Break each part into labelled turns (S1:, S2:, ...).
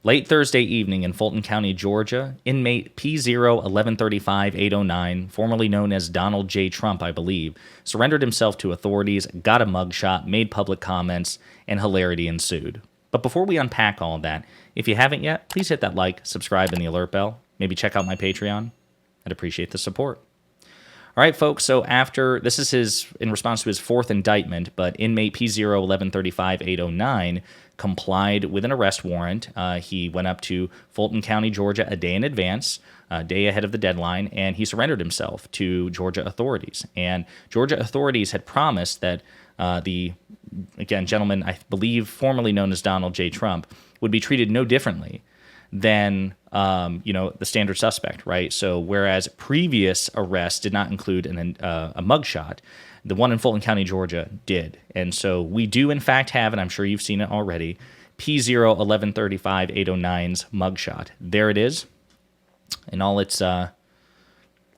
S1: Late Thursday evening in Fulton County, Georgia, inmate P01135-809, formerly known as Donald J. Trump, I believe, surrendered himself to authorities, got a mugshot, made public comments, and hilarity ensued. But before we unpack all of that, if you haven't yet, please hit that like, subscribe, and the alert bell. Maybe check out my Patreon. I'd appreciate the support. All right, folks, so this is in response to his fourth indictment, but inmate P01135-809 complied with an arrest warrant. He went up to Fulton County, Georgia, a day in advance, a day ahead of the deadline, and he surrendered himself to Georgia authorities. And Georgia authorities had promised that gentleman, I believe formerly known as Donald J. Trump, would be treated no differently than the standard suspect, right? So whereas previous arrests did not include a mugshot, the one in Fulton County, Georgia did. And so we do in fact have, and I'm sure you've seen it already, P01135-809's mugshot. There it is in all its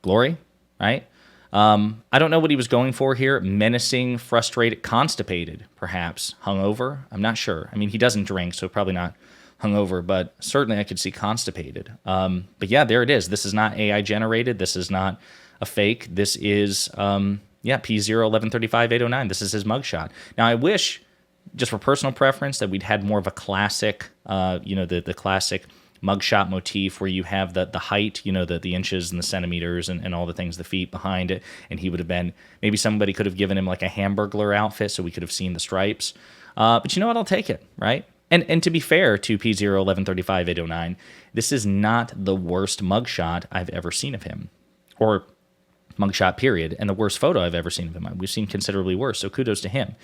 S1: glory, right? I don't know what he was going for here. Menacing, frustrated, constipated, perhaps. Hungover? I'm not sure. I mean, he doesn't drink, so probably not hungover, but certainly I could see constipated. But yeah, there it is. This is not AI generated. This is not a fake. This is, P01135-809. This is his mugshot. Now, I wish, just for personal preference, that we'd had more of a classic, the classic mugshot motif where you have the height, the inches and the centimeters and all the things, the feet behind it, and he would have been, maybe somebody could have given him like a Hamburglar outfit so we could have seen the stripes. But you know what? I'll take it, right? And to be fair to P01135-809, this is not the worst mugshot I've ever seen of him, or mugshot period, and the worst photo I've ever seen of him. We've seen considerably worse, so kudos to him.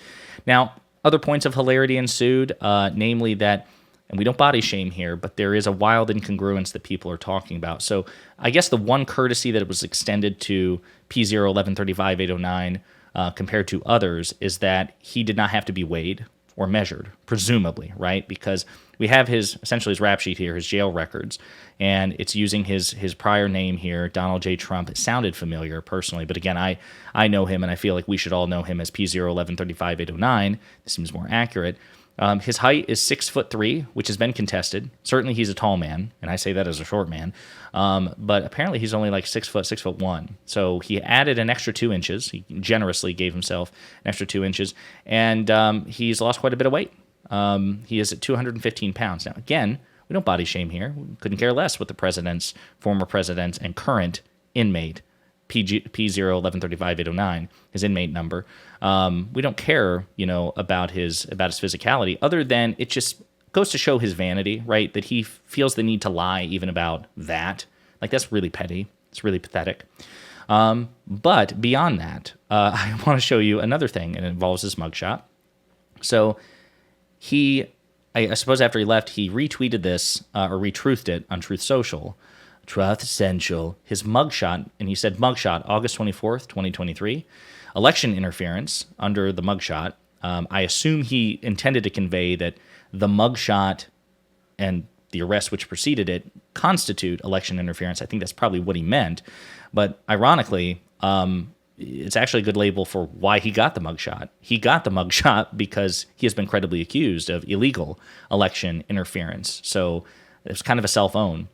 S1: Now, other points of hilarity ensued, namely that, and we don't body shame here, but there is a wild incongruence that people are talking about. So I guess the one courtesy that was extended to P01135-809 compared to others is that he did not have to be weighed or measured, presumably, right? Because we have essentially his rap sheet here, his jail records, and it's using his prior name here, Donald J. Trump. It sounded familiar personally, but again, I know him, and I feel like we should all know him as P01135-809. This seems more accurate. His height is 6'3", which has been contested. Certainly he's a tall man, and I say that as a short man. But apparently he's only like 6 foot, 6'1". So he added an extra 2 inches. He generously gave himself an extra 2 inches, and he's lost quite a bit of weight. He is at 215 pounds. Now, again, we don't body shame here. We couldn't care less what the former president's, and current inmate, P01135-809, his inmate number. We don't care, about his physicality, other than it just goes to show his vanity, right? That he feels the need to lie even about that. Like, that's really petty. It's really pathetic. But beyond that, I want to show you another thing, and it involves his mugshot. So I suppose after he left, he retweeted this, or retruthed it on Truth Social. Truth Essential, his mugshot, and he said mugshot, August 24th, 2023. Election interference under the mugshot. I assume he intended to convey that the mugshot and the arrest which preceded it constitute election interference. I think that's probably what he meant. But ironically, it's actually a good label for why he got the mugshot. He got the mugshot because he has been credibly accused of illegal election interference. So it's kind of a self-own.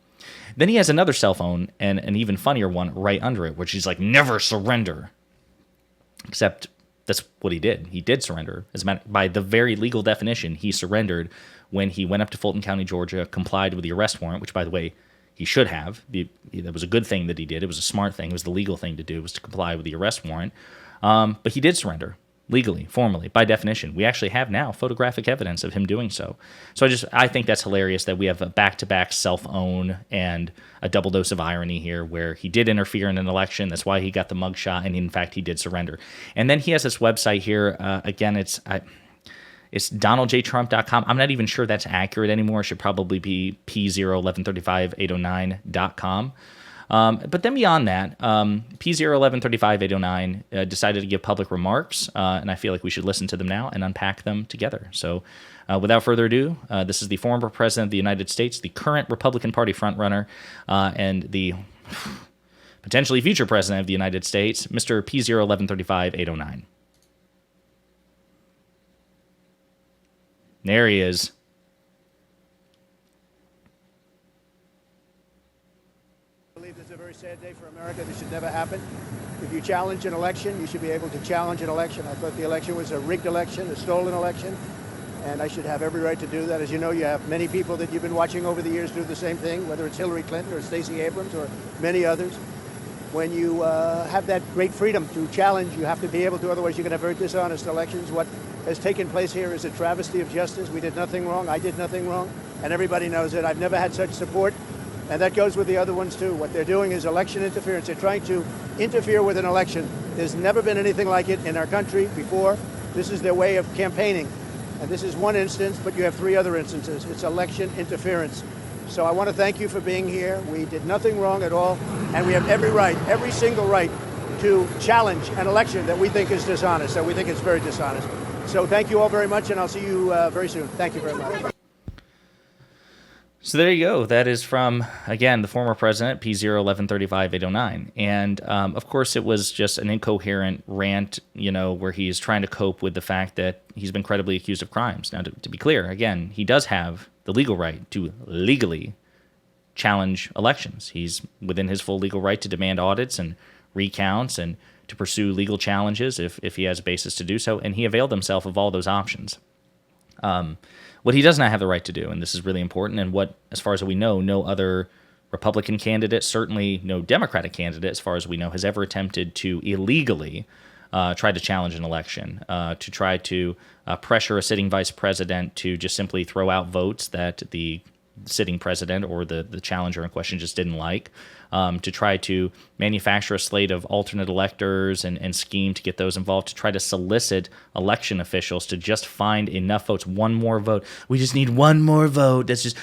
S1: Then he has another cell phone, and an even funnier one right under it, which he's like, never surrender. Except that's what he did. He did surrender. By the very legal definition, he surrendered when he went up to Fulton County, Georgia, complied with the arrest warrant, which, by the way, he should have. That was a good thing that he did. It was a smart thing. It was the legal thing to do, was to comply with the arrest warrant. But he did surrender. Legally, formally, by definition. We actually have now photographic evidence of him doing so. So I think that's hilarious that we have a back-to-back self-own and a double dose of irony here, where he did interfere in an election. That's why he got the mugshot, and in fact, he did surrender. And then he has this website here. Again, it's donaldjtrump.com. I'm not even sure that's accurate anymore. It should probably be P01135-809.com. But then beyond that, P01135-809 decided to give public remarks, and I feel like we should listen to them now and unpack them together. So without further ado, this is the former president of the United States, the current Republican Party frontrunner, and the potentially future president of the United States, Mr. P01135-809. There he is.
S2: believe this is a very sad day for America. This should never happen. If you challenge an election, you should be able to challenge an election. I thought the election was a rigged election, a stolen election, and I should have every right to do that. As you know, you have many people that you've been watching over the years do the same thing, whether it's Hillary Clinton or Stacey Abrams or many others. When you have that great freedom to challenge, you have to be able to, otherwise you're going to have very dishonest elections. What has taken place here is a travesty of justice. We did nothing wrong. I did nothing wrong, and everybody knows it. I've never had such support, and that goes with the other ones too. What they're doing is election interference. They're trying to interfere with an election. There's never been anything like it in our country before. This is their way of campaigning, and this is one instance, but you have three other instances. It's election interference. So I want to thank you for being here. We did nothing wrong at all, and we have every right, every single right, to challenge an election that we think is dishonest, that we think is very dishonest. So thank you all very much, and I'll see you very soon. Thank you very much.
S1: So there you go. That is from, again, the former president, P01135-809. And, of course, it was just an incoherent rant, where he's trying to cope with the fact that he's been credibly accused of crimes. Now, to be clear, again, he does have the legal right to legally challenge elections. He's within his full legal right to demand audits and recounts and to pursue legal challenges if he has a basis to do so, and he availed himself of all those options. What he does not have the right to do, and this is really important, and what, as far as we know, no other Republican candidate, certainly no Democratic candidate, as far as we know, has ever attempted to illegally try to challenge an election, to try to pressure a sitting vice president to just simply throw out votes that the sitting president or the challenger in question just didn't like, to try to manufacture a slate of alternate electors and scheme to get those involved, to try to solicit election officials to just find enough votes, one more vote. We just need one more vote. That's just,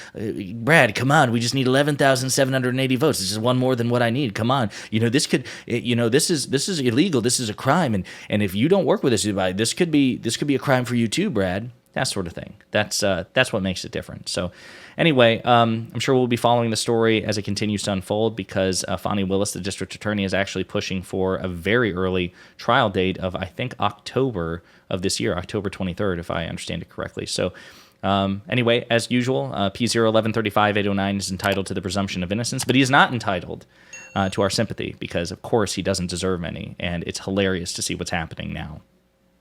S1: Brad, come on. We just need 11,780 votes. It's just one more than what I need. Come on. This could, this is illegal. This is a crime. And if you don't work with us, this could be a crime for you too, Brad. That sort of thing. That's what makes it different. So anyway, I'm sure we'll be following the story as it continues to unfold, because Fani Willis, the district attorney, is actually pushing for a very early trial date of, I think, October of this year, October 23rd, if I understand it correctly. So anyway, as usual, P01135-809 is entitled to the presumption of innocence, but he is not entitled to our sympathy because, of course, he doesn't deserve any, and it's hilarious to see what's happening now.